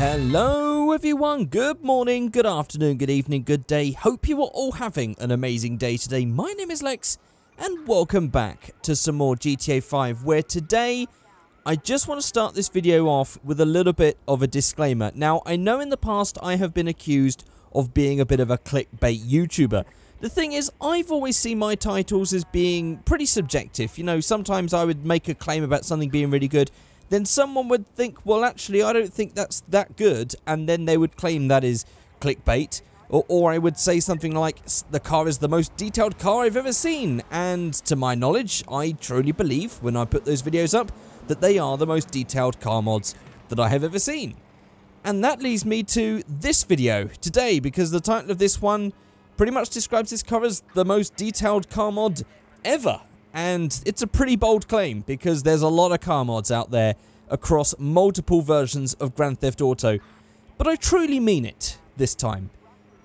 Hello everyone, good morning, good afternoon, good evening, good day. Hope you are all having an amazing day today. My name is Lex and welcome back to some more GTA 5, where today I just want to start this video off with a little bit of a disclaimer. Now, I know in the past I have been accused of being a bit of a clickbait YouTuber. The thing is, I've always seen my titles as being pretty subjective. You know, sometimes I would make a claim about something being really good, then someone would think, well, actually, I don't think that's that good, and then they would claim that is clickbait. Or I would say something like, the car is the most detailed car I've ever seen, and to my knowledge, I truly believe, when I put those videos up, that they are the most detailed car mods that I have ever seen. And that leads me to this video today, because the title of this one pretty much describes this car as the most detailed car mod ever. And it's a pretty bold claim, because there's a lot of car mods out there across multiple versions of Grand Theft Auto. But I truly mean it this time.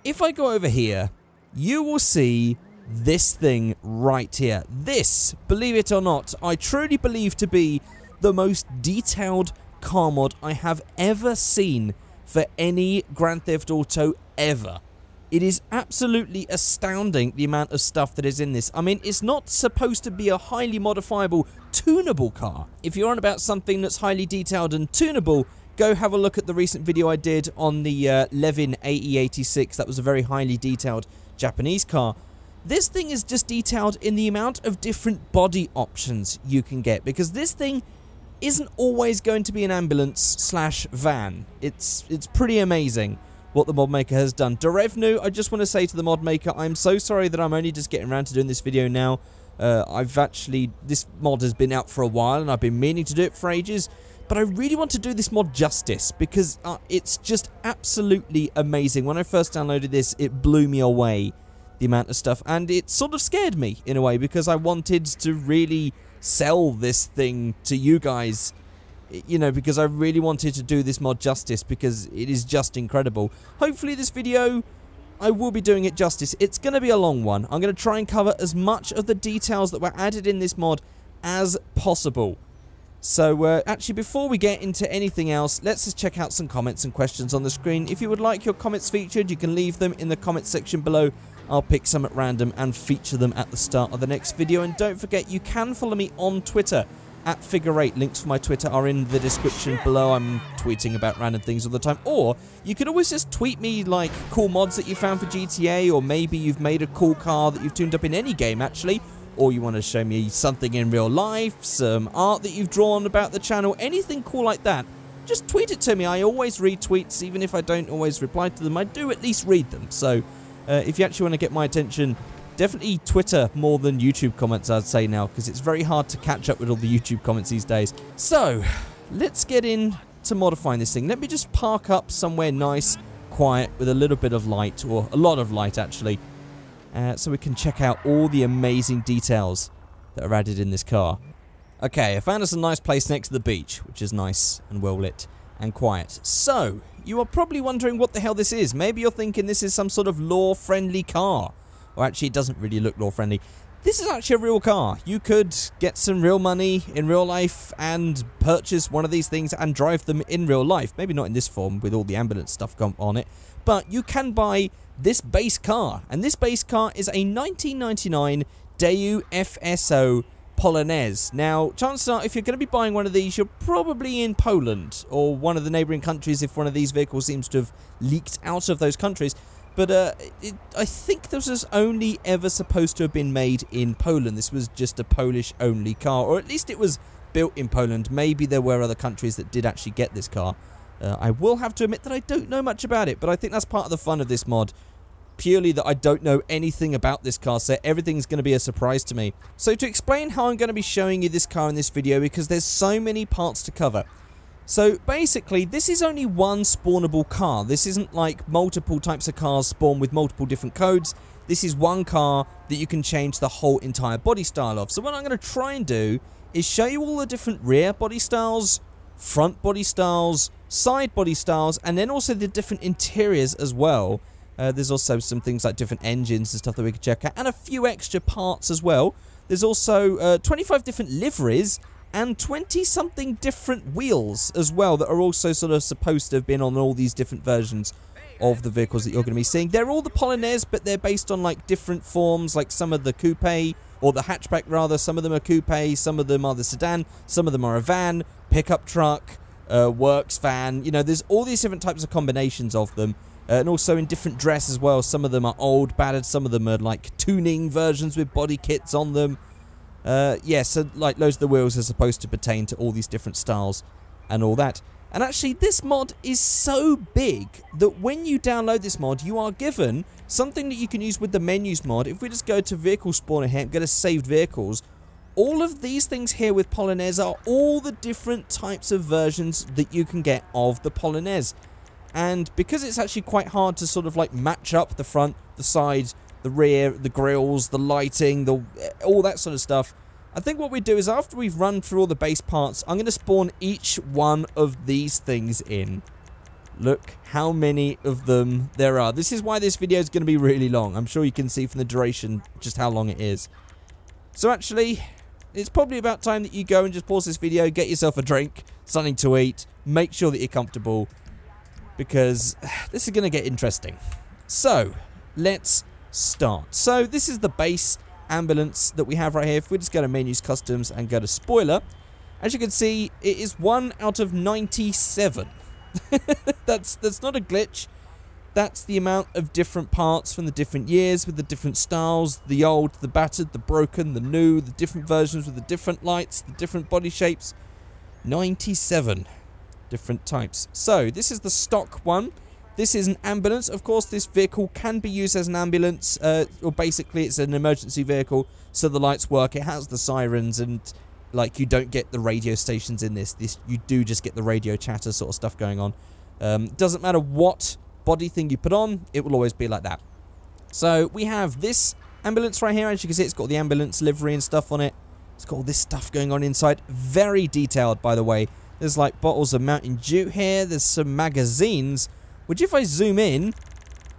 If I go over here, you will see this thing right here. This, believe it or not, I truly believe to be the most detailed car mod I have ever seen for any Grand Theft Auto ever. It is absolutely astounding the amount of stuff that is in this. I mean, it's not supposed to be a highly modifiable, tunable car. If you're on about something that's highly detailed and tunable, go have a look at the recent video I did on the Levin AE86. That was a very highly detailed Japanese car. This thing is just detailed in the amount of different body options you can get, because this thing isn't always going to be an ambulance slash van. It's pretty amazing what the mod maker has done. Derevnu, I just want to say to the mod maker, I'm so sorry that I'm only just getting around to doing this video now. This mod has been out for a while and I've been meaning to do it for ages, but I really want to do this mod justice, because it's just absolutely amazing. When I first downloaded this, it blew me away, the amount of stuff, and it sort of scared me in a way, because I wanted to really sell this thing to you guys, you know, because I really wanted to do this mod justice, because it is just incredible. Hopefully this video, I will be doing it justice. It's going to be a long one. I'm going to try and cover as much of the details that were added in this mod as possible. So, actually, before we get into anything else, let's just check out some comments and questions on the screen. If you would like your comments featured, you can leave them in the comment section below. I'll pick some at random and feature them at the start of the next video. And don't forget, you can follow me on Twitter at Figureight. Links for my Twitter are in the description below. I'm tweeting about random things all the time. Or you could always just tweet me like cool mods that you found for GTA, or maybe you've made a cool car that you've tuned up in any game actually, or you want to show me something in real life, some art that you've drawn about the channel, anything cool like that. Just tweet it to me. I always read tweets, even if I don't always reply to them. I do at least read them. So if you actually want to get my attention, definitely Twitter more than YouTube comments, I'd say now, because it's very hard to catch up with all the YouTube comments these days. So, let's get into modifying this thing. Let me just park up somewhere nice, quiet, with a little bit of light, or a lot of light actually, so we can check out all the amazing details that are added in this car. Okay, I found us a nice place next to the beach, which is nice and well lit and quiet. So, you are probably wondering what the hell this is. Maybe you're thinking this is some sort of law-friendly car. Or actually, it doesn't really look law-friendly. This is actually a real car. You could get some real money in real life and purchase one of these things and drive them in real life. Maybe not in this form with all the ambulance stuff on it. But you can buy this base car. And this base car is a 1999 Daewoo FSO Polonez. Now, chances are, if you're going to be buying one of these, you're probably in Poland or one of the neighbouring countries if one of these vehicles seems to have leaked out of those countries. But I think this was only ever supposed to have been made in Poland. This was just a Polish-only car, or at least it was built in Poland. Maybe there were other countries that did actually get this car. I will have to admit that I don't know much about it, but I think that's part of the fun of this mod. Purely that I don't know anything about this car set. Everything's going to be a surprise to me. So to explain how I'm going to be showing you this car in this video, because there's so many parts to cover. So basically, this is only one spawnable car. This isn't like multiple types of cars spawn with multiple different codes. This is one car that you can change the whole entire body style of. So what I'm going to try and do is show you all the different rear body styles, front body styles, side body styles, and then also the different interiors as well. There's also some things like different engines and stuff that we can check out, and a few extra parts as well. There's also 25 different liveries and 20-something different wheels as well that are also sort of supposed to have been on all these different versions of the vehicles that you're going to be seeing. They're all the Polonez, but they're based on like different forms, like some of the coupe, or the hatchback rather. Some of them are coupe, some of them are the sedan, some of them are a van, pickup truck, works van. You know, there's all these different types of combinations of them, and also in different dress as well. Some of them are old, battered, some of them are like tuning versions with body kits on them. Yeah, so like loads of the wheels are supposed to pertain to all these different styles and all that. And actually, this mod is so big that when you download this mod, you are given something that you can use with the menus mod. If we just go to vehicle spawner here and go to saved vehicles, all of these things here with Polonez are all the different types of versions that you can get of the Polonez. And because it's actually quite hard to sort of like match up the front, the side, the rear, the grills, the lighting, all that sort of stuff, I think what we do is after we've run through all the base parts, I'm going to spawn each one of these things in. Look how many of them there are. This is why this video is going to be really long. I'm sure you can see from the duration just how long it is. So actually, it's probably about time that you go and just pause this video, get yourself a drink, something to eat, make sure that you're comfortable, because this is going to get interesting. So, let's start. So, this is the base ambulance that we have right here. If we just go to menus, customs, and go to spoiler, as you can see, it is 1 out of 97. That's not a glitch. That's the amount of different parts from the different years with the different styles, the old, the battered, the broken, the new, the different versions with the different lights, the different body shapes. 97 different types. So this is the stock one. This is an ambulance. Of course, this vehicle can be used as an ambulance, or basically it's an emergency vehicle, so the lights work. It has the sirens, and like you don't get the radio stations in this. You do just get the radio chatter sort of stuff going on. Doesn't matter what body thing you put on, it will always be like that. So we have this ambulance right here. As you can see, it's got the ambulance livery and stuff on it. It's got all this stuff going on inside. Very detailed, by the way. There's like bottles of Mountain Dew here. There's some magazines, which if I zoom in,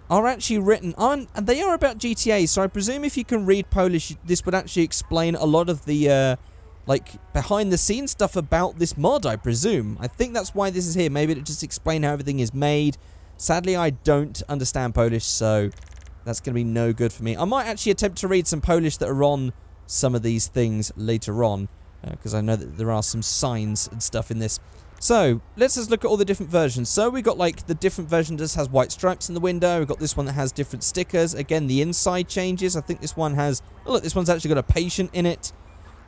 are actually written on, and they are about GTA, so I presume if you can read Polish, this would actually explain a lot of the, like, behind-the-scenes stuff about this mod, I presume. I think that's why this is here. Maybe to just explain how everything is made. Sadly, I don't understand Polish, so that's going to be no good for me. I might actually attempt to read some Polish that are on some of these things later on, because I know that there are some signs and stuff in this. So, let's just look at all the different versions. So, we got like the different version that just has white stripes in the window. We've got this one that has different stickers. Again, the inside changes. I think this one has... Oh, look, this one's actually got a patient in it.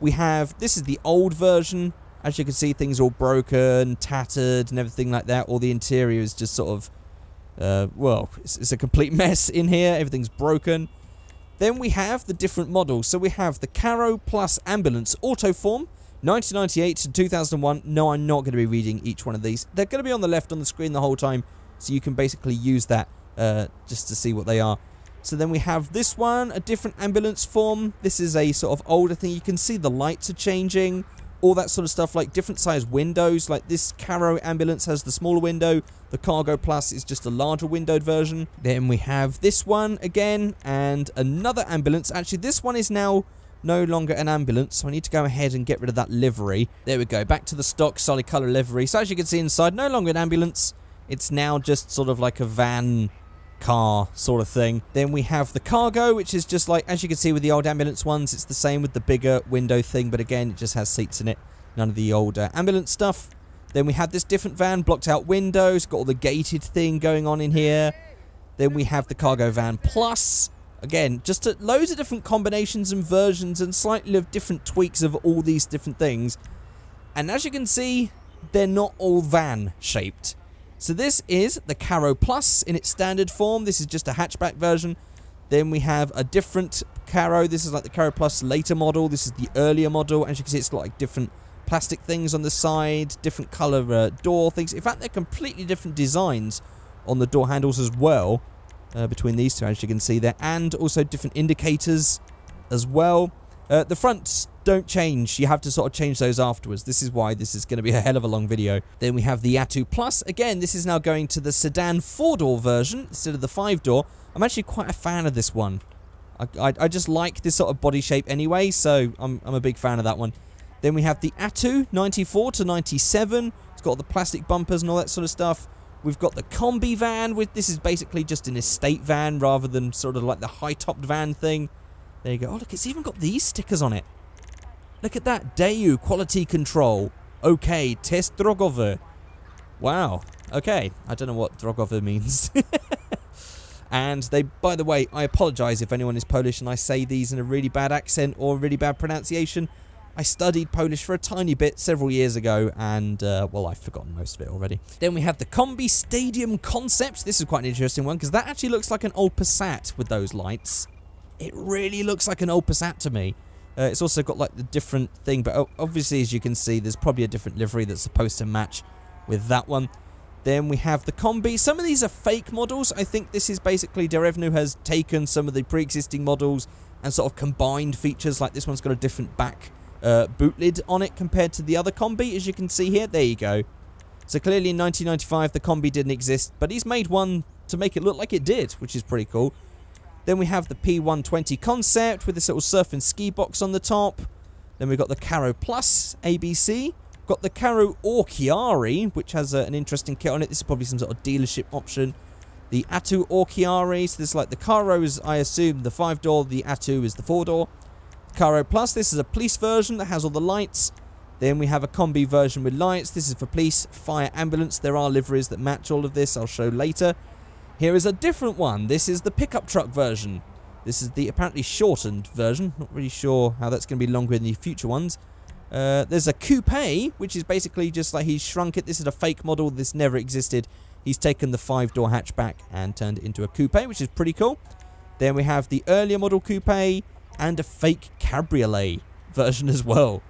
We have... This is the old version. As you can see, things are all broken, tattered, and everything like that. All the interior is just sort of... well, it's a complete mess in here. Everything's broken. Then we have the different models. So, we have the Caro Plus Ambulance Auto Form. 1998 to 2001. No, I'm not going to be reading each one of these. They're going to be on the left on the screen the whole time, so you can basically use that just to see what they are. So then we have this one, a different ambulance form. This is a sort of older thing. You can see the lights are changing, all that sort of stuff, like different size windows. Like this Caro ambulance has the smaller window. The Cargo Plus is just a larger windowed version. Then we have this one again, and another ambulance. Actually, this one is now no longer an ambulance, so I need to go ahead and get rid of that livery. There we go, back to the stock solid colour livery. So as you can see inside, no longer an ambulance, it's now just sort of like a van car sort of thing. Then we have the cargo, which is just like, as you can see with the old ambulance ones, it's the same with the bigger window thing, but again, it just has seats in it, none of the old ambulance stuff. Then we have this different van, blocked out windows, got all the gated thing going on in here. Then we have the cargo van plus. Again, just loads of different combinations and versions and slightly different tweaks of all these different things. And as you can see, they're not all van shaped. So this is the Caro Plus in its standard form. This is just a hatchback version. Then we have a different Caro. This is like the Caro Plus later model. This is the earlier model. As you can see, it's got like different plastic things on the side, different color door things. In fact, they're completely different designs on the door handles as well. Between these two, as you can see there, and also different indicators as well. The fronts don't change. You have to sort of change those afterwards. This is why this is going to be a hell of a long video. Then we have the Atu Plus. Again, this is now going to the sedan 4-door version instead of the 5-door. I'm actually quite a fan of this one. I just like this sort of body shape anyway, so I'm a big fan of that one. Then we have the Atu 94 to 97. It's got all the plastic bumpers and all that sort of stuff. We've got the combi van. This is basically just an estate van rather than sort of like the high-topped van thing. There you go. Oh, look, it's even got these stickers on it. Look at that. DEU quality control. Okay, test drogowy. Wow. Okay. I don't know what drogowy means. And they, by the way, I apologise if anyone is Polish and I say these in a really bad accent or a really bad pronunciation. I studied Polish for a tiny bit several years ago and, well, I've forgotten most of it already. Then we have the Combi Stadium Concept. This is quite an interesting one because that actually looks like an old Passat with those lights. It really looks like an old Passat to me. It's also got like the different thing, but obviously as you can see there's probably a different livery that's supposed to match with that one. Then we have the Combi. Some of these are fake models. I think this is basically Derevnu has taken some of the pre-existing models and sort of combined features, like this one's got a different back boot lid on it compared to the other Combi, as you can see here. There you go. So clearly in 1995 the Combi didn't exist, but he's made one to make it look like it did, which is pretty cool. Then we have the P120 concept with this little surf and ski box on the top. Then we've got the Caro Plus ABC. Got the Caro Orchiari, which has an interesting kit on it. This is probably some sort of dealership option. The Atu Orchiari, so this is like the Caro's, I assume, the 5-door. The Atu is the 4-door. Caro Plus, this is a police version that has all the lights. Then we have a combi version with lights. This is for police, fire, ambulance. There are liveries that match all of this. I'll show later. Here is a different one. This is the pickup truck version. This is the apparently shortened version. Not really sure how that's going to be longer in the future ones. There's a coupe, which is basically just like he's shrunk it. This is a fake model. This never existed. He's taken the 5-door hatchback and turned it into a coupe, which is pretty cool. Then we have the earlier model coupe and a fake cabriolet version as well.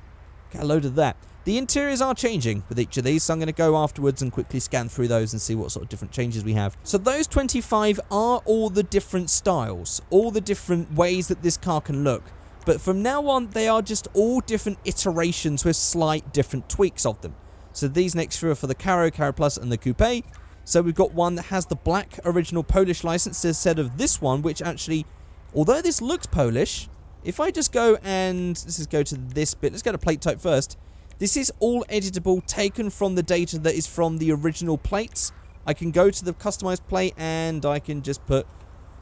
Get a load of that. The interiors are changing with each of these, so I'm going to go afterwards and quickly scan through those and see what sort of different changes we have. So those 25 are all the different styles, all the different ways that this car can look. But from now on, they are just all different iterations with slight different tweaks of them. So these next few are for the Caro, Caro Plus, and the Coupe. So we've got one that has the black original Polish license instead of this one, which actually, although this looks Polish, if I just go and, let's just go to this bit, let's go to plate type first. This is all editable, taken from the data that is from the original plates. I can go to the customized plate and I can just put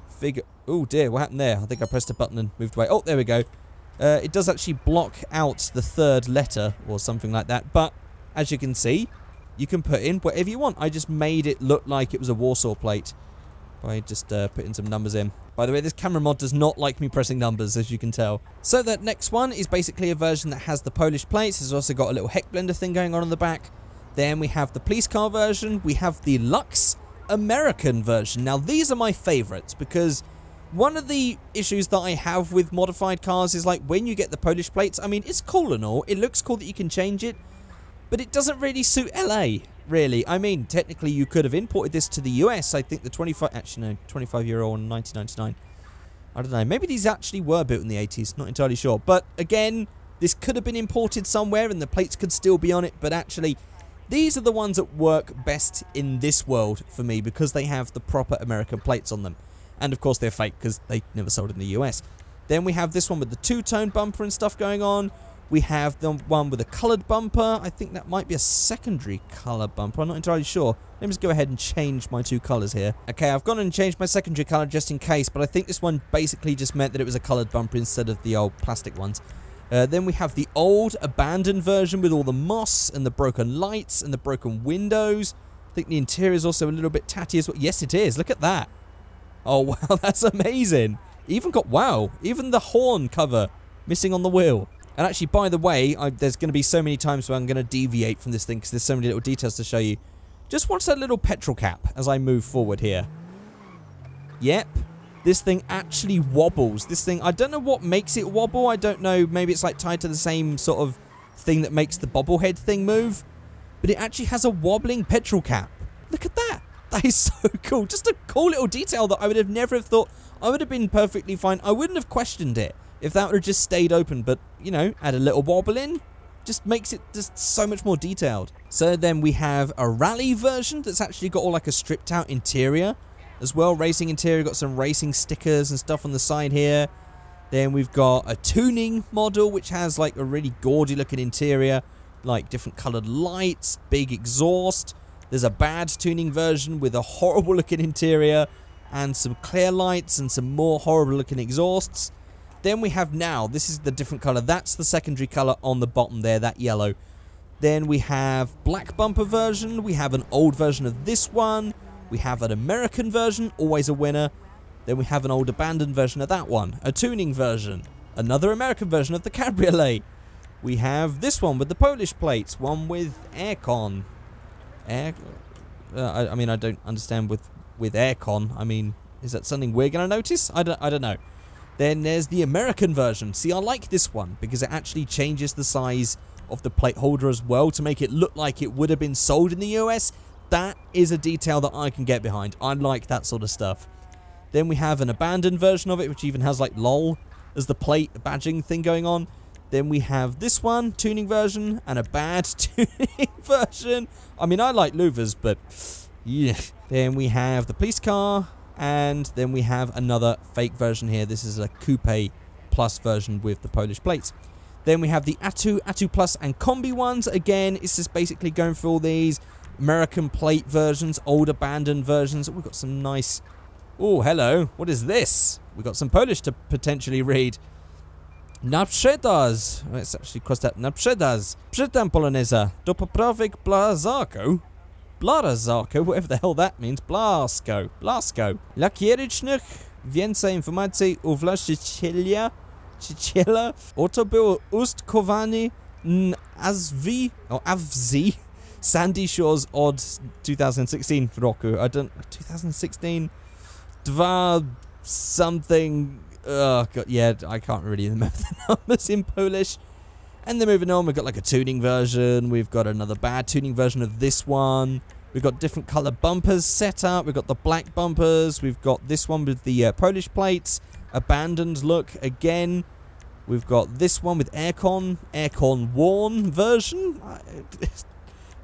figure. Oh dear, what happened there? I think I pressed a button and moved away. Oh, there we go. It does actually block out the third letter or something like that. But as you can see, you can put in whatever you want. I just made it look like it was a Warsaw plate by just putting some numbers in. By the way, this camera mod does not like me pressing numbers, as you can tell. So that next one is basically a version that has the Polish plates. It's also got a little heck blender thing going on the back. Then we have the police car version. We have the Lux American version. Now, these are my favourites because one of the issues that I have with modified cars is like when you get the Polish plates, I mean, it's cool and all. It looks cool that you can change it, but it doesn't really suit LA, really. I mean, technically you could have imported this to the US. I think the 25-year-old in 1999. I don't know. Maybe these actually were built in the 80s. Not entirely sure. But again, this could have been imported somewhere and the plates could still be on it. But actually, these are the ones that work best in this world for me because they have the proper American plates on them. And of course, they're fake because they never sold in the US. Then we have this one with the two-tone bumper and stuff going on. We have the one with a coloured bumper. I think that might be a secondary colour bumper. I'm not entirely sure. Let me just go ahead and change my two colours here. Okay, I've gone and changed my secondary colour just in case, but I think this one basically just meant that it was a coloured bumper instead of the old plastic ones. Then we have the old, abandoned version with all the moss and the broken lights and the broken windows. I think the interior is also a little bit tatty as well. Yes, it is. Look at that. Oh, wow, that's amazing. Even got, wow, even the horn cover missing on the wheel. And actually, by the way, there's going to be so many times where I'm going to deviate from this thing because there's so many little details to show you. Just watch that little petrol cap as I move forward here. Yep. This thing actually wobbles. This thing, I don't know what makes it wobble. I don't know. Maybe it's like tied to the same sort of thing that makes the bobblehead thing move. But it actually has a wobbling petrol cap. Look at that. That is so cool. Just a cool little detail that I would have never have thought. I would have been perfectly fine. I wouldn't have questioned it if that would have just stayed open. But, you know, add a little wobble in. Just makes it just so much more detailed. So then we have a rally version that's actually got all like a stripped out interior as well. Racing interior, got some racing stickers and stuff on the side here. Then we've got a tuning model, which has like a really gaudy looking interior, like different coloured lights, big exhaust. There's a bad tuning version with a horrible looking interior and some clear lights and some more horrible looking exhausts. Then we have now, this is the different colour, that's the secondary colour on the bottom there, that yellow. Then we have black bumper version, we have an old version of this one, we have an American version, always a winner. Then we have an old abandoned version of that one, a tuning version, another American version of the Cabriolet. We have this one with the Polish plates, one with aircon. I mean, I don't understand with aircon. I mean, is that something we're going to notice? I don't know. Then there's the American version. See, I like this one because it actually changes the size of the plate holder as well to make it look like it would have been sold in the US. That is a detail that I can get behind. I like that sort of stuff. Then we have an abandoned version of it, which even has like LOL as the plate badging thing going on. Then we have this one, tuning version, and a bad tuning version. I mean, I like louvers, but yeah. Then we have the police car, and then we have another fake version here. This is a coupe plus version with the Polish plates. Then we have the Atu, Atu Plus, and Combi ones. Again, it's just basically going through all these American plate versions, old abandoned versions. We've got some nice... Oh, hello. What is this? We've got some Polish to potentially read. Naprzedaz. Let's actually cross that. Naprzedaz. Przytam Poloneza. Do poprawek Blazarko. Blazarko, whatever the hell that means. Blasko. Blasko. Lakierycznych. Więcej informacji u właściciela. Oto było ustkowany Avzi. Sandy Shores od 2016 roku. I don't... 2016? Dwa something... Oh, God, yeah, I can't really remember the numbers in Polish. And then moving on, we've got like a tuning version. We've got another bad tuning version of this one. We've got different colour bumpers set up. We've got the black bumpers. We've got this one with the Polish plates. Abandoned look again. We've got this one with aircon. Aircon worn version.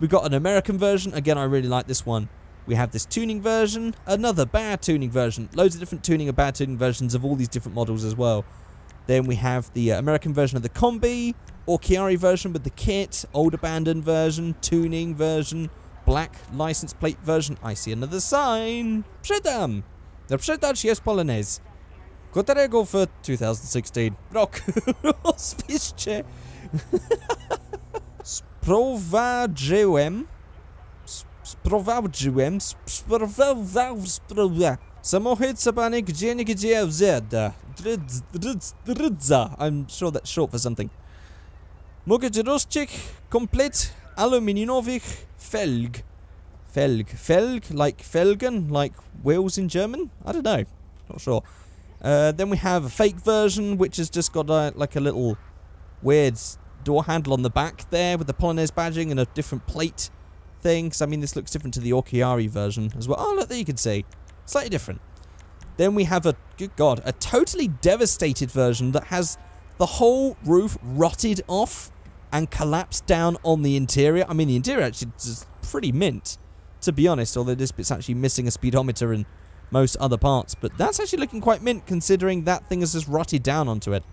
We've got an American version. Again, I really like this one. We have this tuning version, another bad tuning version, loads of different tuning and bad tuning versions of all these different models as well. Then we have the American version of the Combi, or Chiari version with the kit, old abandoned version, tuning version, black license plate version. I see another sign. Przedam. Naprzedać jest Polonez. Którego w 2016 rok rozpiszcie. Sprowadziłem samochód sabany gdzie wzeda. I'm sure that's short for something. Mogę rozciek komplet aluminiowych felg. Felg, like Felgen, like wheels in German? I don't know. Not sure. Then we have a fake version, which has just got like a little weird door handle on the back there with the Polonez badging and a different plate thing. Because, I mean, this looks different to the Chiari version as well. Oh, look, there you can see. Slightly different. Then we have a, good God, a totally devastated version that has the whole roof rotted off and collapsed down on the interior. I mean, the interior actually is pretty mint, to be honest, although this bit's actually missing a speedometer and most other parts. But that's actually looking quite mint, considering that thing has just rotted down onto it.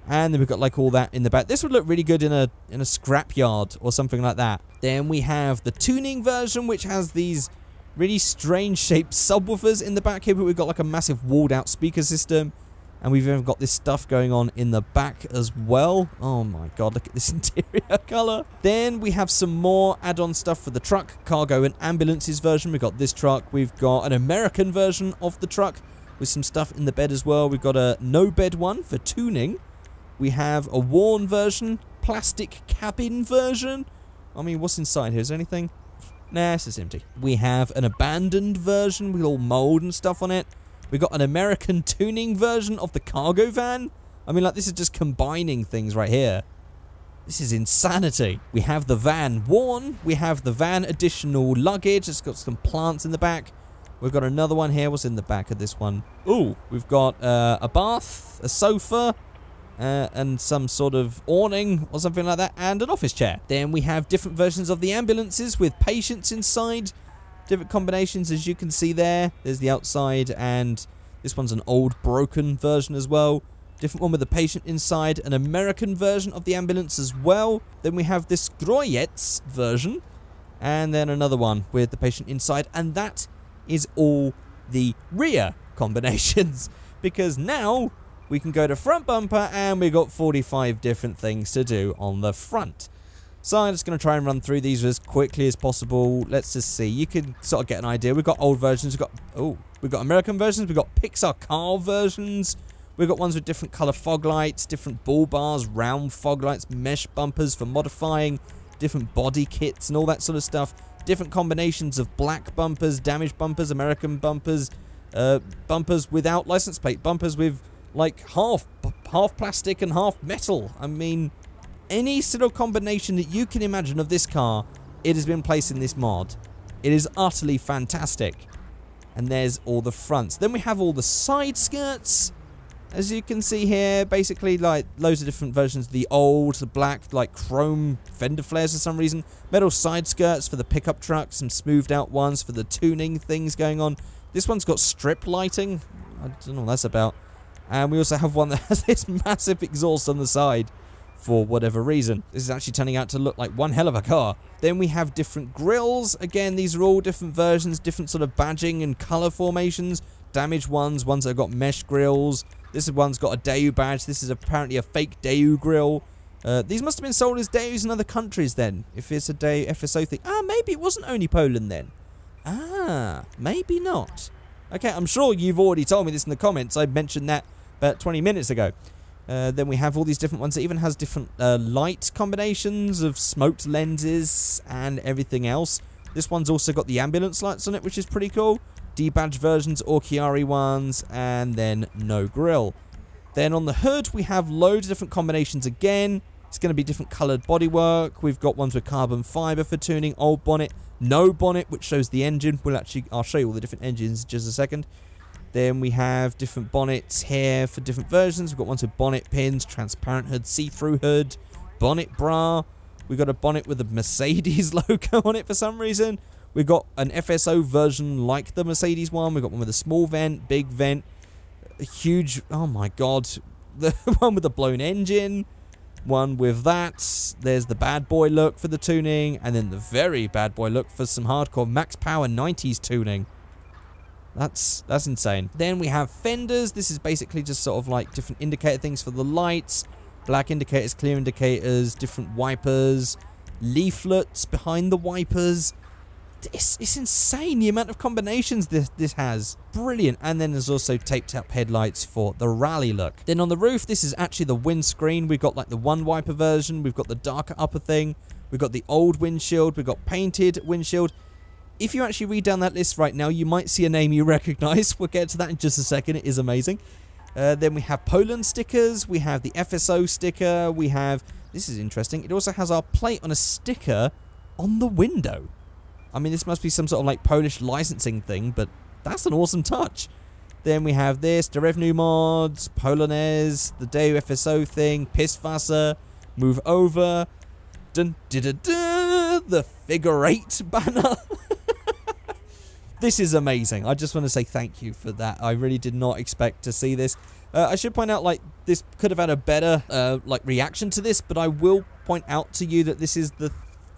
And then we've got like all that in the back. This would look really good in a scrapyard or something like that. Then we have the tuning version, which has these really strange shaped subwoofers in the back here, but we've got like a massive walled out speaker system. And we've even got this stuff going on in the back as well. Oh my God, look at this interior colour. Then we have some more add-on stuff for the truck, cargo and ambulances version. We've got this truck. We've got an American version of the truck with some stuff in the bed as well. We've got a no bed one for tuning. We have a worn version, plastic cabin version. I mean, what's inside here? Is there anything? Nah, it's just empty. We have an abandoned version with all mold and stuff on it. We've got an American tuning version of the cargo van. I mean, like, this is just combining things right here. This is insanity. We have the van worn. We have the van additional luggage. It's got some plants in the back. We've got another one here. What's in the back of this one? Ooh, we've got a bath, a sofa, and some sort of awning or something like that, and an office chair. Then we have different versions of the ambulances with patients inside. Different combinations, as you can see there. There's the outside, and this one's an old broken version as well. different one with the patient inside, an American version of the ambulance as well. Then we have this Figureight version, and then another one with the patient inside, and that is all the rear combinations, because now we can go to front bumper and we've got 45 different things to do on the front. So I'm just going to try and run through these as quickly as possible. Let's just see. You can sort of get an idea. We've got old versions. We've got American versions. We've got Pixar car versions. We've got ones with different color fog lights, different bull bars, round fog lights, mesh bumpers for modifying, different body kits and all that sort of stuff. Different combinations of black bumpers, damaged bumpers, American bumpers, bumpers without license plate, bumpers with like half plastic and half metal. I mean, any sort of combination that you can imagine of this car, it has been placed in this mod. It is utterly fantastic. And there's all the fronts. Then we have all the side skirts. As you can see here, basically like loads of different versions of the old, the black, like chrome fender flares for some reason. Metal side skirts for the pickup trucks, some smoothed out ones for the tuning things going on. This one's got strip lighting. I don't know what that's about. And we also have one that has this massive exhaust on the side for whatever reason. This is actually turning out to look like one hell of a car. Then we have different grills. Again, these are all different versions, different sort of badging and color formations. Damaged ones that have got mesh grills. This one's got a Daewoo badge. This is apparently a fake Daewoo grill. These must have been sold as Daewoo's in other countries then, if it's a Daewoo FSO thing. Ah, maybe it wasn't only Poland then. Ah, maybe not. Okay, I'm sure you've already told me this in the comments. I mentioned that about 20 minutes ago. Then we have all these different ones. It even has different light combinations of smoked lenses and everything else. This one's also got the ambulance lights on it, which is pretty cool. D-badge versions, or Chiari ones, and then no grill. Then on the hood, we have loads of different combinations again. It's going to be different coloured bodywork. We've got ones with carbon fibre for tuning, old bonnet, no bonnet, which shows the engine. I'll show you all the different engines in just a second. Then we have different bonnets here for different versions. We've got ones with bonnet pins, transparent hood, see-through hood, bonnet bra. We've got a bonnet with a Mercedes logo on it for some reason. We've got an FSO version like the Mercedes one. We've got one with a small vent, big vent, a huge, oh my god, the one with the blown engine, one with that. There's the bad boy look for the tuning, and then the very bad boy look for some hardcore max power 90s tuning. That's insane. Then we have fenders. This is basically just sort of like different indicator things for the lights, black indicators, clear indicators, different wipers, leaflets behind the wipers. It's insane the amount of combinations this has. Brilliant. And then there's also taped up headlights for the rally look. Then on the roof, this is actually the windscreen. We've got like the one wiper version. We've got the darker upper thing. We've got the old windshield. We've got painted windshield. If you actually read down that list right now, you might see a name you recognize. We'll get to that in just a second. It is amazing. Then we have Poland stickers. We have the FSO sticker. We have, this is interesting, it also has our plate on a sticker on the window. I mean, this must be some sort of like Polish licensing thing, but that's an awesome touch. Then we have this, the Revenue mods, Polonez, the Daewoo FSO thing, Pisswasser, Move Over, dun, dun, dun, dun, the Figureight banner. This is amazing. I just want to say thank you for that. I really did not expect to see this. I should point out, like, this could have had a better, like, reaction to this, but I will point out to you that this is the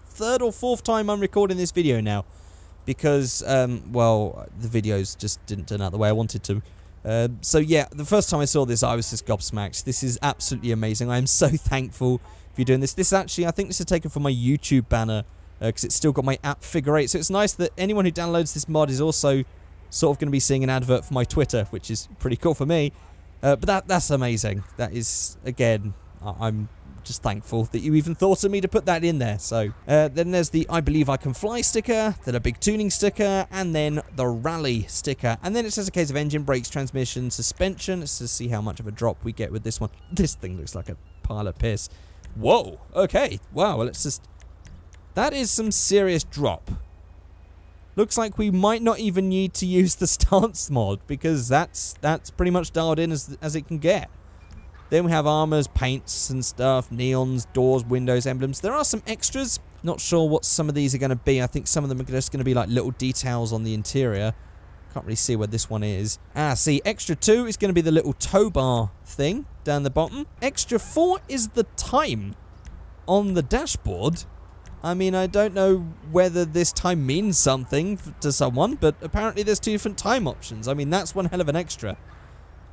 third or fourth time I'm recording this video now, because well, the videos just didn't turn out the way I wanted to. So yeah, the first time I saw this, I was just gobsmacked. This is absolutely amazing. I am so thankful for you doing this. This actually, I think this is taken from my YouTube banner, because it's still got my app Figureight. So it's nice that anyone who downloads this mod is also sort of going to be seeing an advert for my Twitter, which is pretty cool for me. But that's amazing. That is, again, I'm just thankful that you even thought of me to put that in there. So then there's the I Believe I Can Fly sticker, then a big tuning sticker, and then the rally sticker. And then it says a case of engine, brakes, transmission, suspension. Let's just see how much of a drop we get with this one. This thing looks like a pile of piss. Whoa, okay, wow, well, let's just, that is some serious drop. Looks like we might not even need to use the stance mod, because that's pretty much dialed in as it can get. Then we have armors, paints and stuff, neons, doors, windows, emblems. There are some extras. Not sure what some of these are going to be. I think some of them are just going to be like little details on the interior. Can't really see where this one is. Ah, see, extra 2 is going to be the little tow bar thing down the bottom. Extra 4 is the time on the dashboard. I mean, I don't know whether this time means something to someone, but apparently there's 2 different time options. I mean, that's one hell of an extra.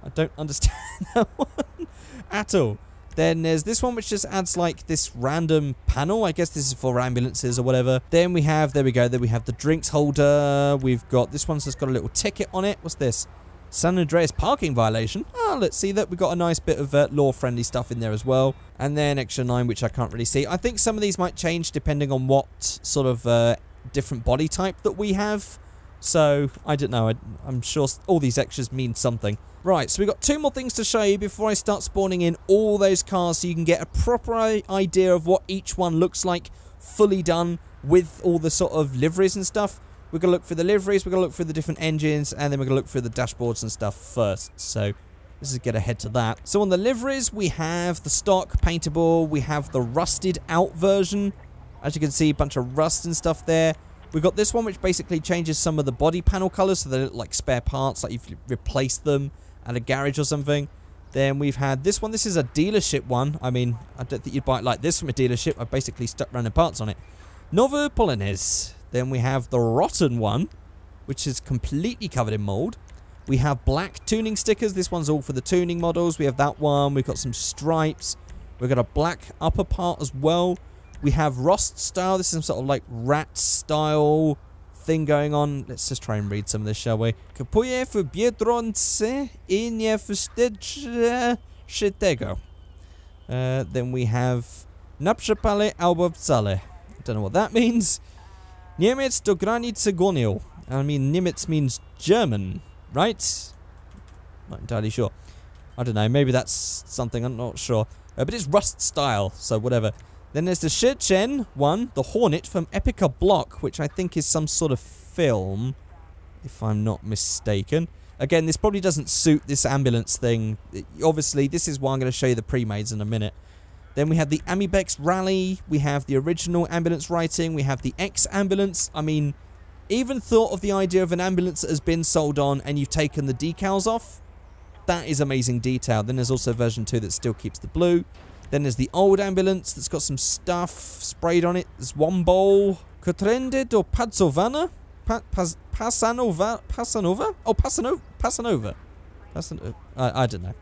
I don't understand that one at all. Then there's this one which just adds like this random panel. I guess this is for ambulances or whatever. Then we have, there we go, then we have the drinks holder. We've got, this one's just got a little ticket on it. What's this? San Andreas parking violation. Oh, let's see that. We've got a nice bit of law-friendly stuff in there as well. And then extra 9, which I can't really see. I think some of these might change depending on what sort of different body type that we have. So, I don't know. I'm sure all these extras mean something. Right, so we've got 2 more things to show you before I start spawning in all those cars so you can get a proper idea of what each one looks like fully done with all the sort of liveries and stuff. We're going to look for the liveries, we're going to look for the different engines, and then we're going to look for the dashboards and stuff first. So, let's just get ahead to that. So on the liveries, we have the stock paintable, we have the rusted out version. As you can see, a bunch of rust and stuff there. We've got this one which basically changes some of the body panel colours so they look like spare parts, like you've replaced them at a garage or something. Then we've had this one. This is a dealership one. I mean, I don't think you'd buy it like this from a dealership. I've basically stuck random parts on it. Nowy Polonez. Then we have the rotten one, which is completely covered in mould. We have black tuning stickers. This one's all for the tuning models. We have that one. We've got some stripes. We've got a black upper part as well. We have Rost style. This is some sort of like rat style thing going on. Let's just try and read some of this, shall we? Kupuję w Biedronce I nie wstydź tego. Then we have na przepale albo wcale. Don't know what that means. Niemiec do granicy gonił. I mean, Niemiec means German, right? Not entirely sure. I don't know. Maybe that's something. I'm not sure. But it's Rust style, so whatever. Then there's the Shirchen one, the Hornet from Epica Block, which I think is some sort of film, if I'm not mistaken. Again, this probably doesn't suit this ambulance thing. Obviously, this is why I'm going to show you the pre-mades in a minute. Then we have the Amibex Rally, we have the original ambulance writing, we have the X-ambulance. I mean, even thought of the idea of an ambulance that has been sold on and you've taken the decals off. That is amazing detail. Then there's also version 2 that still keeps the blue. Then there's the old ambulance that's got some stuff sprayed on it. There's one bowl. Kotrende do Padzowana? Pasanova? Oh, Pasanova. I don't know.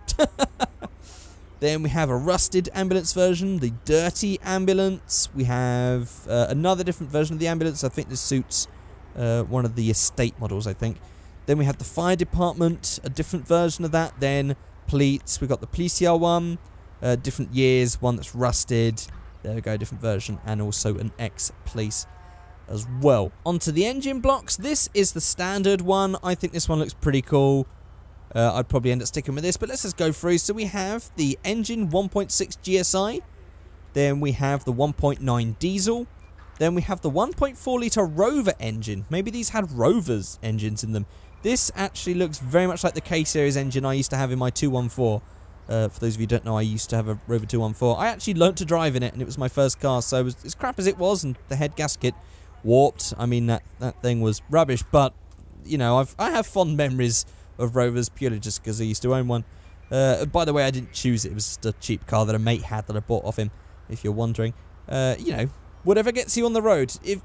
Then we have a rusted ambulance version, the dirty ambulance. We have another different version of the ambulance. I think this suits one of the estate models, I think. Then we have the fire department, a different version of that. Then police, we've got the Policia one, different years, one that's rusted. There we go, different version, and also an X-Police as well. Onto the engine blocks. This is the standard one. I think this one looks pretty cool. I'd probably end up sticking with this, but let's just go through. So we have the engine 1.6 GSI. Then we have the 1.9 diesel. Then we have the 1.4 litre Rover engine. Maybe these had Rover's engines in them. This actually looks very much like the K-Series engine I used to have in my 214. For those of you who don't know, I used to have a Rover 214. I actually learnt to drive in it, and it was my first car, so it was, as crap as it was, and the head gasket warped. I mean, that thing was rubbish, but, you know, I have fond memories of Rovers purely just because I used to own one. By the way, I didn't choose it. It was just a cheap car that a mate had that I bought off him, if you're wondering. You know, whatever gets you on the road. I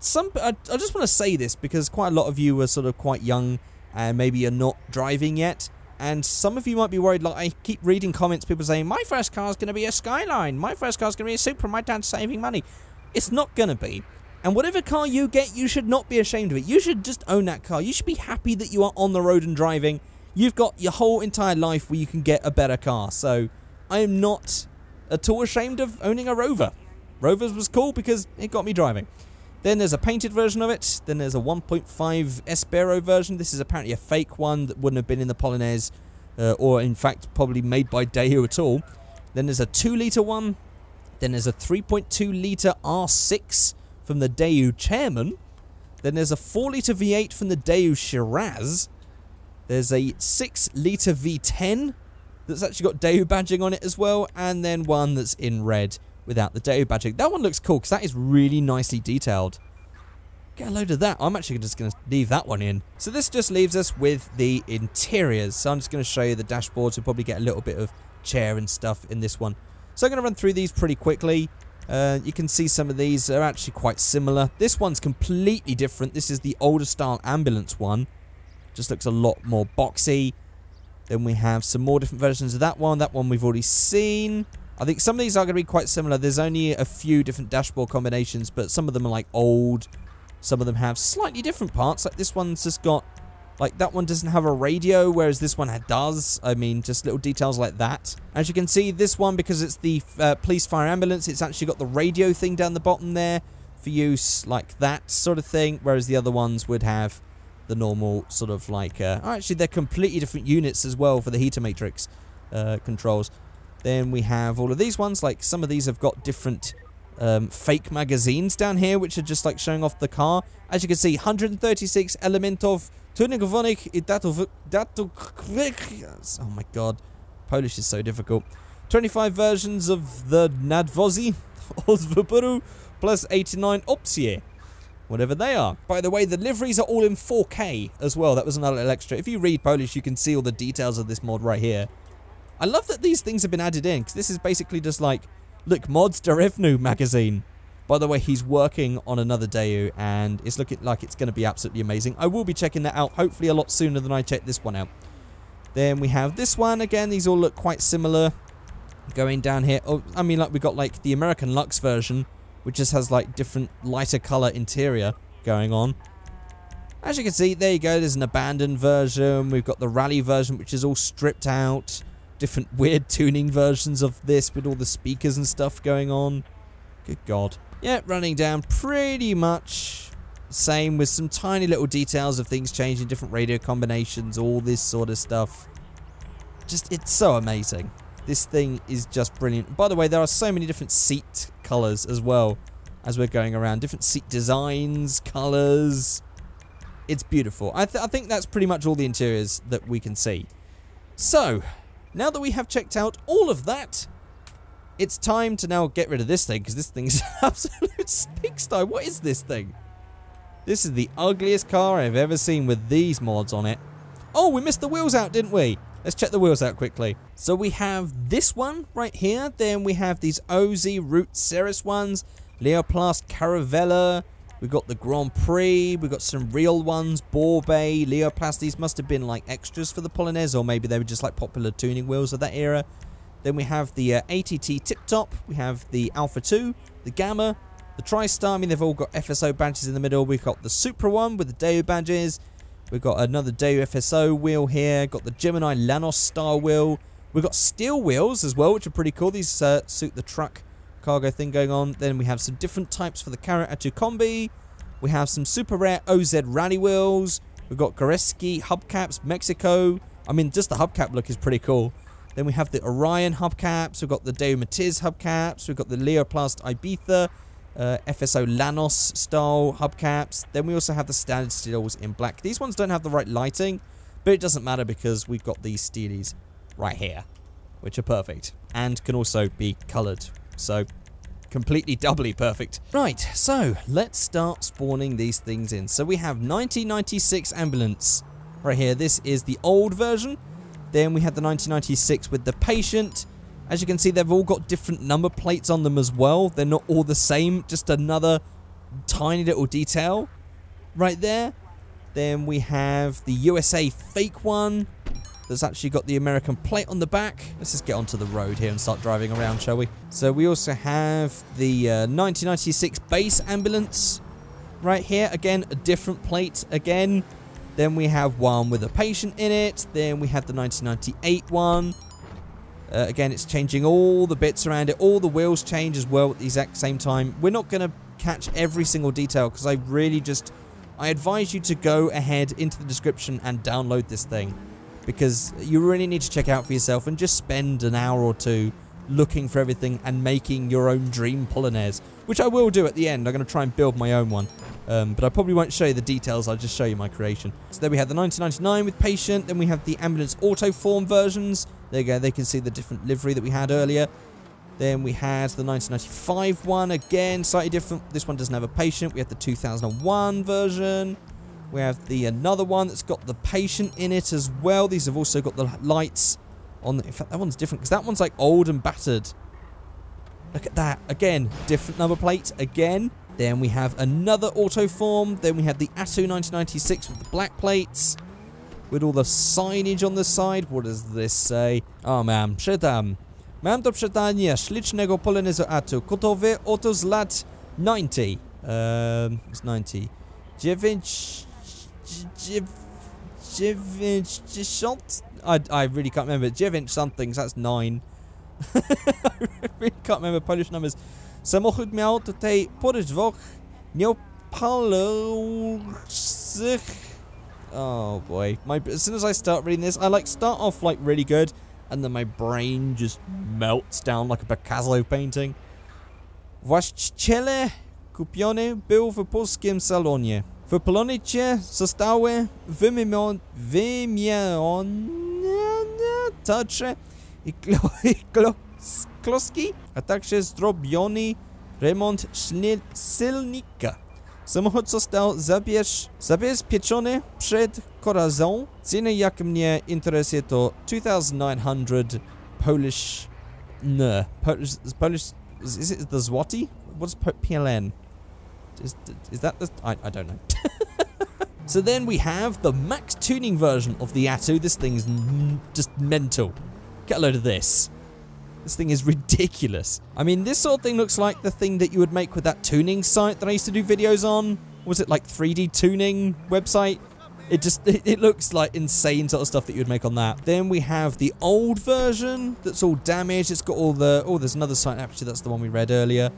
just want to say this because quite a lot of you are sort of quite young and maybe you're not driving yet. And some of you might be worried, like I keep reading comments, people saying, my first car is going to be a Skyline. My first car is going to be a Supra. My dad's saving money. It's not going to be. And whatever car you get, you should not be ashamed of it. You should just own that car. You should be happy that you are on the road and driving. You've got your whole entire life where you can get a better car. So I am not at all ashamed of owning a Rover. Rovers was cool because it got me driving. Then there's a painted version of it. Then there's a 1.5 Espero version. This is apparently a fake one that wouldn't have been in the Polonez, or in fact probably made by Daewoo at all. Then there's a 2-litre one. Then there's a 3.2 litre R6 from the Daewoo Chairman. Then there's a 4-litre V8 from the Daewoo Shiraz. There's a 6-litre V10 that's actually got Daewoo badging on it as well. And then one that's in red without the Daewoo badging. That one looks cool because that is really nicely detailed. Get a load of that. I'm actually just going to leave that one in. So this just leaves us with the interiors. So I'm just going to show you the dashboards. We'll probably get a little bit of chair and stuff in this one. So I'm going to run through these pretty quickly. You can see some of these are actually quite similar. This one's completely different. This is the older style ambulance one. Just looks a lot more boxy. Then we have some more different versions of that one. That one we've already seen. I think some of these are going to be quite similar. There's only a few different dashboard combinations, but some of them are like old. Some of them have slightly different parts. Like this one's just got, like that one doesn't have a radio, whereas this one does. I mean, just little details like that. As you can see, this one, because it's the police fire ambulance, it's actually got the radio thing down the bottom there for use like that sort of thing, whereas the other ones would have the normal sort of like, actually they're completely different units as well for the heater matrix controls. Then we have all of these ones, like some of these have got different fake magazines down here, which are just like showing off the car. As you can see, 136 elementów tuningowanych I datów. Oh my god, Polish is so difficult. 25 versions of the nadwozy od wyboru plus 89 opcje, whatever they are. By the way, the liveries are all in 4K as well. That was another little extra. If you read Polish, you can see all the details of this mod right here. I love that these things have been added in, because this is basically just like, look, Mods Darewnu magazine. By the way, he's working on another Daewoo, and it's looking like it's going to be absolutely amazing. I will be checking that out, hopefully a lot sooner than I check this one out. Then we have this one. Again, these all look quite similar. Going down here. Oh, I mean, like, we got, like, the American Lux version, which just has, like, different lighter color interior going on. As you can see, there you go. There's an abandoned version. We've got the rally version, which is all stripped out. Different weird tuning versions of this with all the speakers and stuff going on. Good God. Yeah, running down pretty much same with some tiny little details of things changing, different radio combinations, all this sort of stuff. Just, it's so amazing. This thing is just brilliant. By the way, there are so many different seat colors as well as we're going around. Different seat designs, colors. It's beautiful. I think that's pretty much all the interiors that we can see. So, now that we have checked out all of that, it's time to now get rid of this thing, because this thing is an absolute pigsty. What is this thing? This is the ugliest car I've ever seen with these mods on it. Oh, we missed the wheels out, didn't we? Let's check the wheels out quickly. So we have this one right here. Then we have these OZ Route Ceres ones. Leoplast Caravella. We've got the Grand Prix. We've got some real ones. Borbay, Leoplast. These must have been like extras for the Polonez, or maybe they were just like popular tuning wheels of that era. Then we have the ATT Tip Top. We have the Alpha 2, the Gamma, the TriStar. I mean, they've all got FSO badges in the middle. We've got the Supra one with the Daewoo badges. We've got another Daewoo FSO wheel here. Got the Gemini Lanos style wheel. We've got steel wheels as well, which are pretty cool. These suit the truck cargo thing going on. Then we have some different types for the Carrot Atu Combi. We have some super rare OZ rally wheels. We've got Goreski hubcaps, Mexico. I mean, just the hubcap look is pretty cool. Then we have the Orion hubcaps. We've got the Daewoo Matiz hubcaps. We've got the Leoplast Ibiza, FSO Lanos style hubcaps. Then we also have the standard steels in black. These ones don't have the right lighting, but it doesn't matter because we've got these steelies right here, which are perfect and can also be colored. So completely doubly perfect. Right, so let's start spawning these things in. So we have 1996 ambulance right here. This is the old version. Then we have the 1996 with the patient. As you can see, they've all got different number plates on them as well. They're not all the same, just another tiny little detail right there. Then we have the USA fake one that's actually got the American plate on the back. Let's just get onto the road here and start driving around, shall we? So we also have the 1996 base ambulance right here. Again, a different plate again. Then we have one with a patient in it. Then we have the 1998 one. Again, it's changing all the bits around it. All the wheels change as well at the exact same time. We're not going to catch every single detail because I advise you to go ahead into the description and download this thing, because you really need to check it out for yourself and just spend an hour or two looking for everything and making your own dream Polonez, which I will do at the end. I'm going to try and build my own one. But I probably won't show you the details, I'll just show you my creation. So there we have the 1999 with patient, then we have the ambulance auto form versions. There you go, they can see the different livery that we had earlier. Then we had the 1995 one, again, slightly different. This one doesn't have a patient. We have the 2001 version. We have another one that's got the patient in it as well. These have also got the lights on. In fact, that one's different because that one's like old and battered. Look at that. Again, different number plate again. Then we have another Autoform. Then we have the Atto 1996 with the black plates. With all the signage on the side. What does this say? Oh, man. Czytam. Mam do przeczytania ślicznego Polonezu Atto. Gotowy oto z lat 90. It's 90. 90. I really can't remember. 9 somethings. That's 9. I really can't remember Polish numbers. Samochód miał tutaj podróżowych nieopalących. Oh boy. As soon as I start reading this, I like start off like really good, and then my brain just melts down like a Picasso painting. Właściciele kupiony był w polskim salonie. W Polonecie zostały wymienione tarcze i kloski, a także zrobiony remont silnika. Samochód został zabezpieczony przed korozją. Ceny, jak mnie interesuje, to 2900 Polish. No, Polish. Is it the zloty? What's PLN? Is that the? I don't know. So then we have the max tuning version of the Atto. This thing's just mental. Get a load of this. This thing is ridiculous. I mean, this sort of thing looks like the thing that you would make with that tuning site that I used to do videos on. Was it like 3D tuning website? It looks like insane sort of stuff that you would make on that. Then we have the old version that's all damaged. It's got all the... Oh, there's another site. Actually, that's the one we read earlier.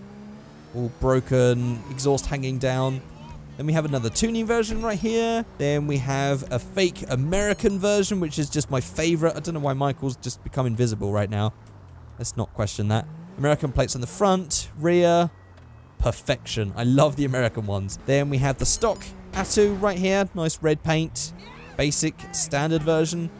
All broken, exhaust hanging down. Then we have another tuning version right here. Then we have a fake American version, which is just my favorite. I don't know why Michael's just become invisible right now. Let's not question that. American plates on the front, rear, perfection. I love the American ones. Then we have the stock Atto right here. Nice red paint. Basic, standard version.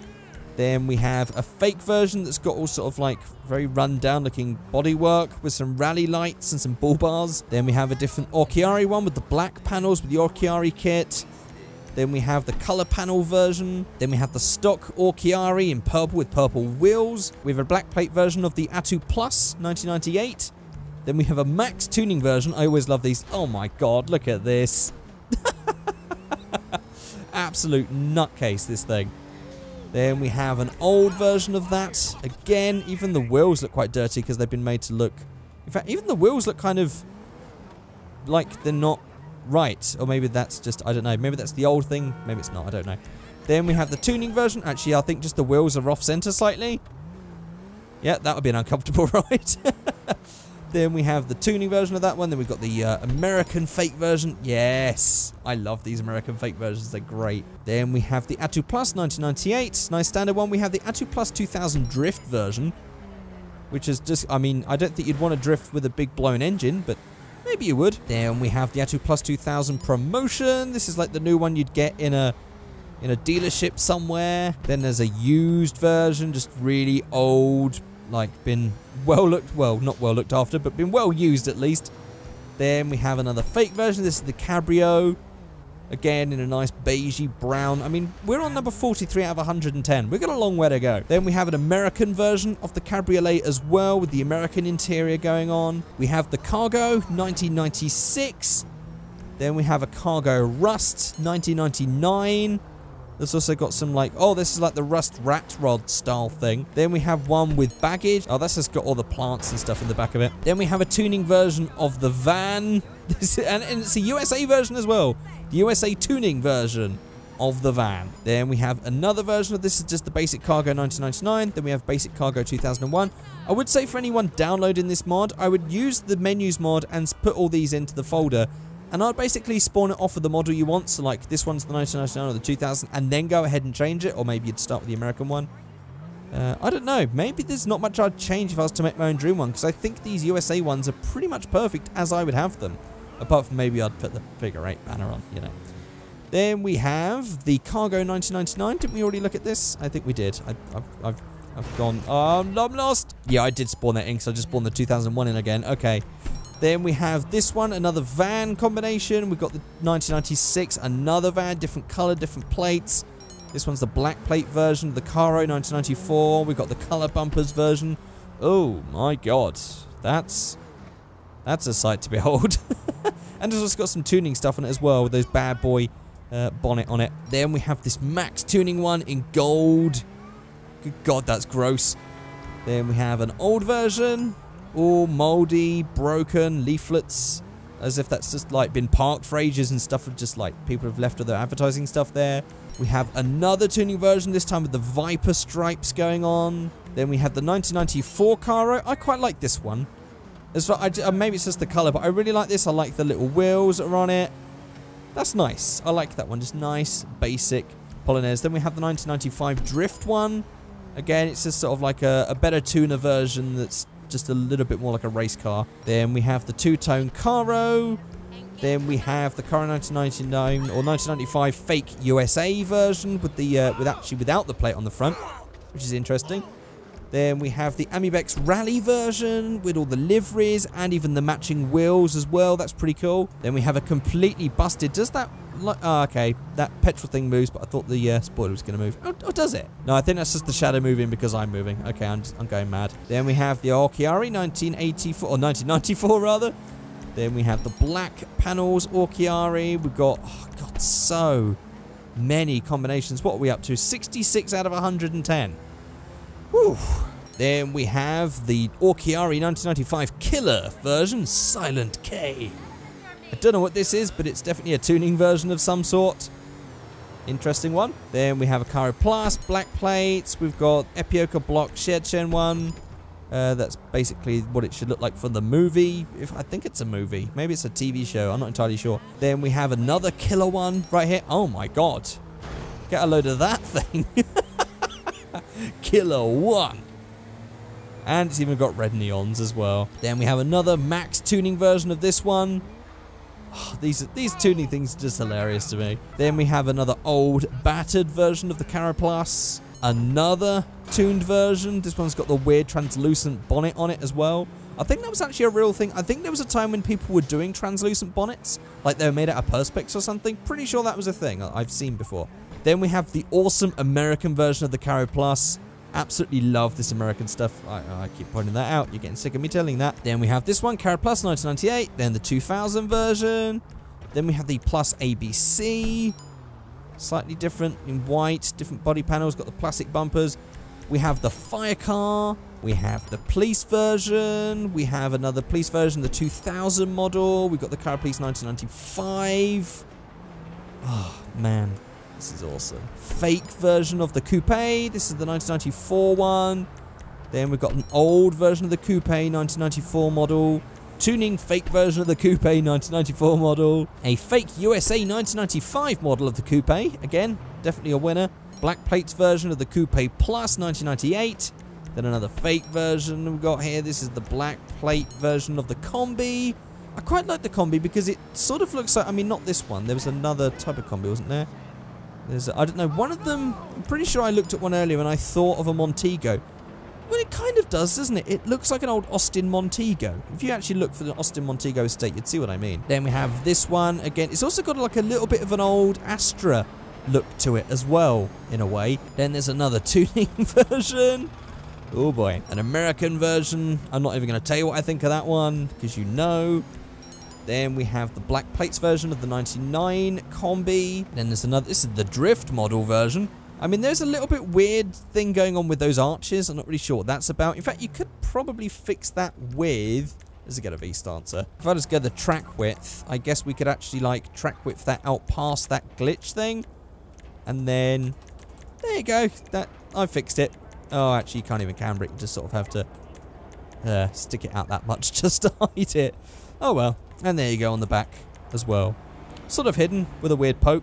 Then we have a fake version that's got all sort of like very run down looking bodywork with some rally lights and some bull bars. Then we have a different Orchiari one with the black panels with the Orchiari kit. Then we have the color panel version. Then we have the stock Orchiari in purple with purple wheels. We have a black plate version of the Atto Plus 1998. Then we have a max tuning version. I always love these. Oh my god, look at this. Absolute nutcase, this thing. Then we have an old version of that. Again, even the wheels look quite dirty because they've been made to look... In fact, even the wheels look kind of like they're not right. Or maybe that's just, I don't know. Maybe that's the old thing. Maybe it's not. I don't know. Then we have the tuning version. Actually, I think just the wheels are off-center slightly. Yeah, that would be an uncomfortable ride. Then we have the tuning version of that one. Then we've got the American fake version. Yes. I love these American fake versions. They're great. Then we have the Atto Plus 1998. Nice standard one. We have the Atto Plus 2000 Drift version. Which is just, I mean, I don't think you'd want to drift with a big blown engine, but maybe you would. Then we have the Atto Plus 2000 Promotion. This is like the new one you'd get in a dealership somewhere. Then there's a used version, just really old, like been well looked, well, not well looked after, but been well used at least. Then we have another fake version. This is the Cabrio. Again, in a nice beigey brown. I mean, we're on number 43 out of 110. We've got a long way to go. Then we have an American version of the Cabriolet as well, with the American interior going on. We have the Cargo, 1996. Then we have a Cargo Rust, 1999. There's also got some like, oh, this is like the Rust rat rod style thing. Then we have one with baggage. Oh, that's just got all the plants and stuff in the back of it. Then we have a tuning version of the van. And it's a USA version as well. The USA tuning version of the van. Then we have another version of this. Is just the basic Cargo 1999. Then we have basic Cargo 2001. I would say for anyone downloading this mod, I would use the menus mod and put all these into the folder. And I'd basically spawn it off of the model you want. So like this one's the 1999 or the 2000, and then go ahead and change it. Or maybe you'd start with the American one. I don't know. Maybe there's not much I'd change if I was to make my own dream one, because I think these USA ones are pretty much perfect as I would have them. Apart from maybe I'd put the Figureight banner on, you know. Then we have the Cargo 1999. Didn't we already look at this? I think we did. I've I've gone. Oh, I'm lost. Yeah, I did spawn that in because I just spawned the 2001 in again. Okay. Then we have this one, another van combination. We've got the 1996, another van, different color, different plates. This one's the black plate version of the Caro 1994. We've got the color bumpers version. Oh my god. That's a sight to behold. And it's also got some tuning stuff on it as well with those bad boy bonnet on it. Then we have this max tuning one in gold. Good god, that's gross. Then we have an old version. All moldy, broken, leaflets. As if that's just like been parked for ages and stuff. Just like people have left all their advertising stuff there. We have another tuning version, this time with the Viper stripes going on. Then we have the 1994 Caro. I quite like this one. As far, maybe it's just the colour, but I really like this. I like the little wheels that are on it. That's nice. I like that one. Just nice, basic Polonez. Then we have the 1995 Drift one. Again, it's just sort of like a better tuner version that's just a little bit more like a race car. Then we have the two-tone Caro. Then we have the Caro 1999 or 1995 fake USA version with the without the plate on the front, which is interesting. Then we have the Amibex Rally version with all the liveries and even the matching wheels as well. That's pretty cool. Then we have a completely busted. Does that... Oh, okay. That petrol thing moves, but I thought the spoiler was going to move. Oh, does it? No, I think that's just the shadow moving because I'm moving. Okay, I'm going mad. Then we have the Orchiari 1984, or 1994 rather. Then we have the black panels Orchiari. We've got, oh god, so many combinations. What are we up to? 66 out of 110. Whew. Then we have the Orchiari 1995 Killer version, Silent K. I don't know what this is, but it's definitely a tuning version of some sort. Interesting one. Then we have a Caro Plus, black plates. We've got Epioca Block Shared Chain one. That's basically what it should look like for the movie. I think it's a movie. Maybe it's a TV show. I'm not entirely sure. Then we have another killer one right here. Oh my god. Get a load of that thing. Killer one. And it's even got red neons as well. Then we have another max tuning version of this one. Oh, these tuning things are just hilarious to me. Then we have another old battered version of the Caro Plus. Another tuned version. This one's got the weird translucent bonnet on it as well. I think that was actually a real thing. I think there was a time when people were doing translucent bonnets. Like they were made out of Perspex or something. Pretty sure that was a thing I've seen before. Then we have the awesome American version of the Caro Plus. Absolutely love this American stuff. I keep pointing that out. You're getting sick of me telling that. Then we have this one, Caro Plus 1998. Then the 2000 version. Then we have the Plus ABC. Slightly different in white. Different body panels. Got the plastic bumpers. We have the Fire Car. We have the Police version. We have another Police version, the 2000 model. We've got the Caro Police 1995. Oh, man. This is awesome. Fake version of the Coupe. This is the 1994 one. Then we've got an old version of the Coupe 1994 model. Tuning fake version of the Coupe 1994 model. A fake USA 1995 model of the Coupe. Again, definitely a winner. Black plates version of the Coupe Plus 1998. Then another fake version we've got here. This is the black plate version of the Combi. I quite like the Combi because it sort of looks like, I mean, not this one. There was another type of Combi, wasn't there? There's, I don't know, one of them, I'm pretty sure I looked at one earlier and I thought of a Montego. Well, it kind of does, doesn't it? It looks like an old Austin Montego. If you actually look for the Austin Montego estate, you'd see what I mean. Then we have this one. Again, it's also got like a little bit of an old Astra look to it as well, in a way. Then there's another tuning version. Oh boy. An American version. I'm not even going to tell you what I think of that one, because you know. Then we have the black plates version of the 99 Combi. Then there's another, this is the Drift model version. I mean, there's a little bit weird thing going on with those arches. I'm not really sure what that's about. In fact, you could probably fix that with, does it get a V-stancer? If I just go the track width, I guess we could actually like track width that out past that glitch thing. And then, there you go. That, I fixed it. Oh, actually, you can't even camber it. You just sort of have to stick it out that much just to hide it. Oh well. And there you go on the back as well. Sort of hidden with a weird poke.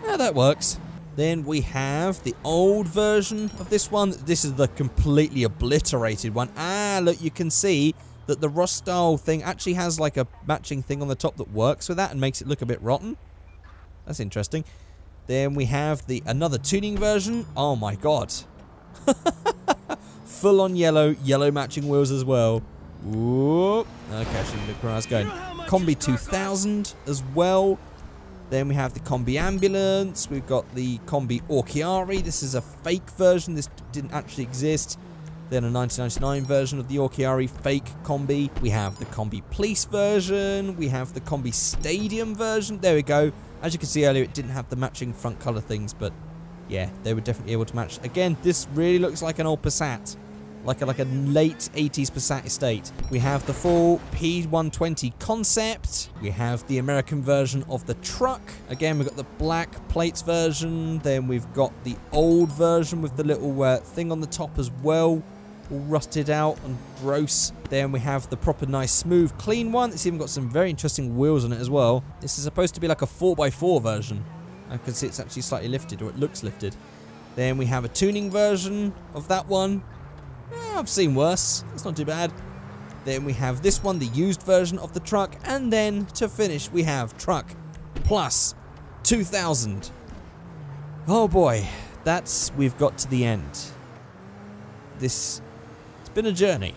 Yeah, that works. Then we have the old version of this one. This is the completely obliterated one. Ah, look, you can see that the Rust style thing actually has like a matching thing on the top that works with that and makes it look a bit rotten. That's interesting. Then we have the another tuning version. Oh my god. Full on yellow matching wheels as well. Whoop. Okay, I shouldn't look where I was going. Combi 2000 as well. Then we have the Combi Ambulance. We've got the Combi Orchiari. This is a fake version. This didn't actually exist. Then a 1999 version of the Orchiari fake Combi. We have the Combi Police version. We have the Combi Stadium version. There we go. As you can see earlier, it didn't have the matching front colour things, but yeah, they were definitely able to match. Again, this really looks like an old Passat. Like a late 80s Passat estate. We have the full P120 concept. We have the American version of the truck. Again, we've got the black plates version. Then we've got the old version with the little thing on the top as well. All rusted out and gross. Then we have the proper nice smooth clean one. It's even got some very interesting wheels on it as well. This is supposed to be like a 4x4 version. I can see it's actually slightly lifted, or it looks lifted. Then we have a tuning version of that one. I've seen worse. It's not too bad. Then we have this one, the used version of the truck. And then to finish, we have Truck Plus 2000. Oh boy, we've got to the end. It's been a journey.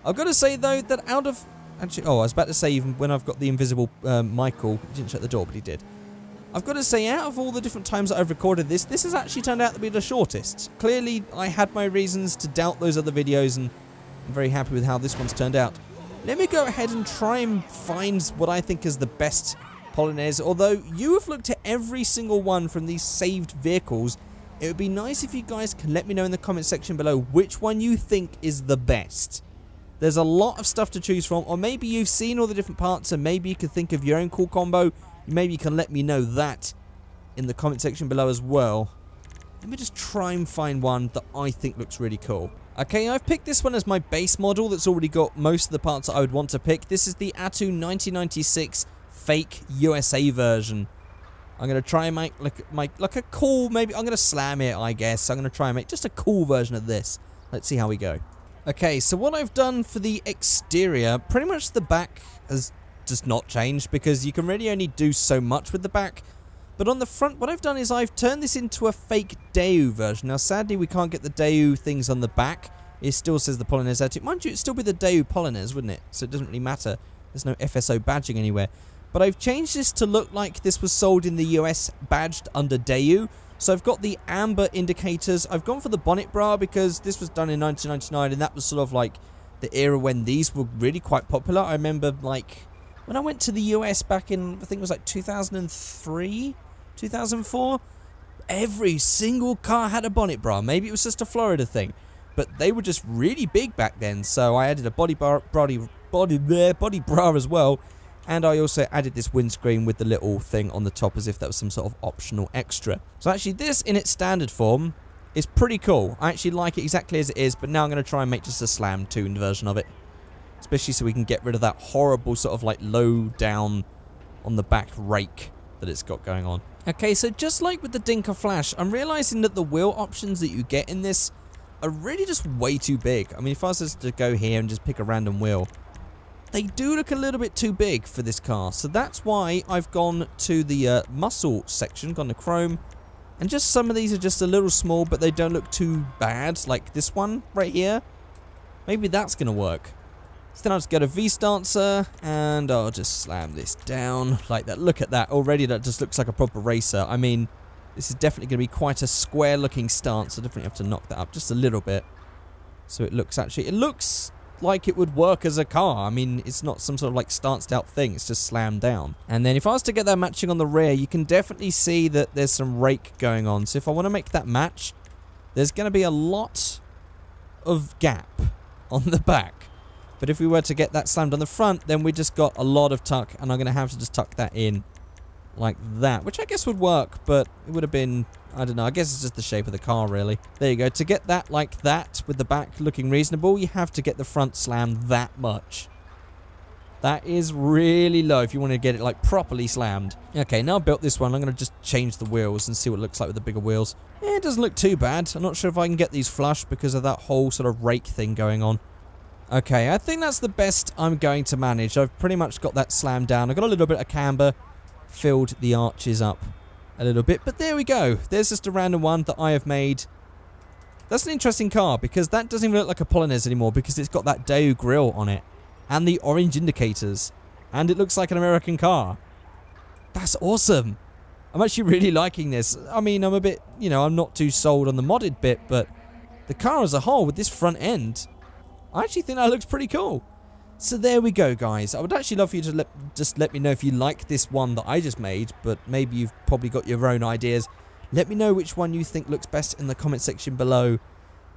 I've got to say though that I was about to say even when I've got the invisible Michael, he didn't shut the door, but he did. I've got to say, out of all the different times that I've recorded this has actually turned out to be the shortest. Clearly, I had my reasons to doubt those other videos, and I'm very happy with how this one's turned out. Let me go ahead and try and find what I think is the best Polonez. Although you have looked at every single one from these saved vehicles, it would be nice if you guys can let me know in the comment section below which one you think is the best. There's a lot of stuff to choose from, or maybe you've seen all the different parts and maybe you could think of your own cool combo. Maybe you can let me know that in the comment section below as well. Let me just try and find one that I think looks really cool. Okay, I've picked this one as my base model that's already got most of the parts that I would want to pick. This is the Attu 1996 fake USA version. I'm going to try and make like a cool, maybe I'm going to slam it, I guess. I'm going to try and make just a cool version of this. Let's see how we go. Okay, so what I've done for the exterior, pretty much the back has just not changed because you can really only do so much with the back. But on the front, what I've done is I've turned this into a fake Daewoo version. Now, sadly, we can't get the Daewoo things on the back. It still says the Polonez Attu. Mind you, it'd still be the Daewoo Polonez, wouldn't it? So it doesn't really matter. There's no FSO badging anywhere. But I've changed this to look like this was sold in the US badged under Daewoo. So I've got the amber indicators. I've gone for the bonnet bra because this was done in 1999 and that was sort of like the era when these were really quite popular. I remember like when I went to the US back in, I think it was like 2003, 2004, every single car had a bonnet bra. Maybe it was just a Florida thing, but they were just really big back then. So I added a body bra as well. And I also added this windscreen with the little thing on the top as if that was some sort of optional extra. So actually this in its standard form is pretty cool. I actually like it exactly as it is, but now I'm going to try and make just a slam tuned version of it. Especially so we can get rid of that horrible sort of like low down on the back rake that it's got going on. Okay, so just like with the Dinker Flash, I'm realizing that the wheel options that you get in this are really just way too big. I mean, if I was just to go here and just pick a random wheel, they do look a little bit too big for this car. So that's why I've gone to the muscle section, gone to chrome. And just some of these are just a little small, but they don't look too bad. Like this one right here. Maybe that's going to work. So then I'll just go to V-Stancer, and I'll just slam this down like that. Look at that. Already that just looks like a proper racer. I mean, this is definitely going to be quite a square-looking stance. I definitely have to knock that up just a little bit. So it looks like it would work as a car. I mean, it's not some sort of like stanced out thing. It's just slammed down. And then if I was to get that matching on the rear, you can definitely see that there's some rake going on. So if I want to make that match, there's going to be a lot of gap on the back. But if we were to get that slammed on the front, then we just got a lot of tuck, and I'm going to have to just tuck that in like that, which I guess would work, but it would have been, I don't know, I guess it's just the shape of the car, really. There you go. To get that like that, with the back looking reasonable, you have to get the front slammed that much. That is really low if you want to get it like properly slammed. Okay, now I've built this one, I'm going to just change the wheels and see what it looks like with the bigger wheels. Yeah, it doesn't look too bad. I'm not sure if I can get these flush because of that whole sort of rake thing going on. Okay, I think that's the best I'm going to manage. I've pretty much got that slammed down. I've got a little bit of camber, filled the arches up a little bit, but there we go. There's just a random one that I have made That's an interesting car because that doesn't even look like a Polonez anymore because it's got that Daewoo grille on it and the orange indicators and it looks like an American car. That's awesome. I'm actually really liking this. I mean, I'm a bit, you know, I'm not too sold on the modded bit, but the car as a whole with this front end, I actually think that looks pretty cool. So there we go, guys. I would actually love for you to just let me know if you like this one that I just made, but maybe you've probably got your own ideas. Let me know which one you think looks best in the comment section below.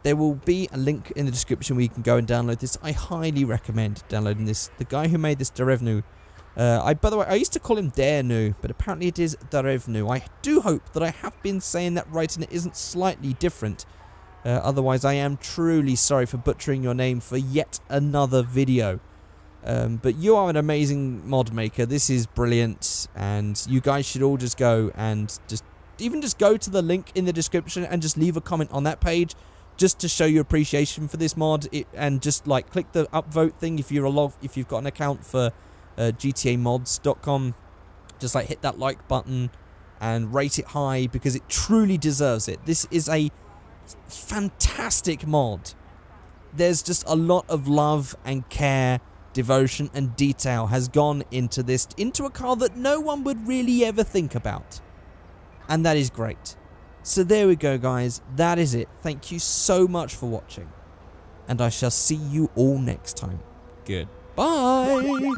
There will be a link in the description where you can go and download this. I highly recommend downloading this. The guy who made this, Darevnu, by the way, I used to call him Darevnu, but apparently it is Darevnu. I do hope that I have been saying that right and it isn't slightly different. Otherwise, I am truly sorry for butchering your name for yet another video. But you are an amazing mod maker. This is brilliant, and you guys should all just go and just go to the link in the description and just leave a comment on that page, just to show your appreciation for this mod. And just like click the upvote thing if you've got an account for GTAmods.com. Just like hit that like button and rate it high because it truly deserves it. This is a fantastic mod. There's just a lot of love and care, devotion and detail has gone into this, into a car that no one would really ever think about. And that is great. So there we go, guys. That is it. Thank you so much for watching. And I shall see you all next time. Goodbye.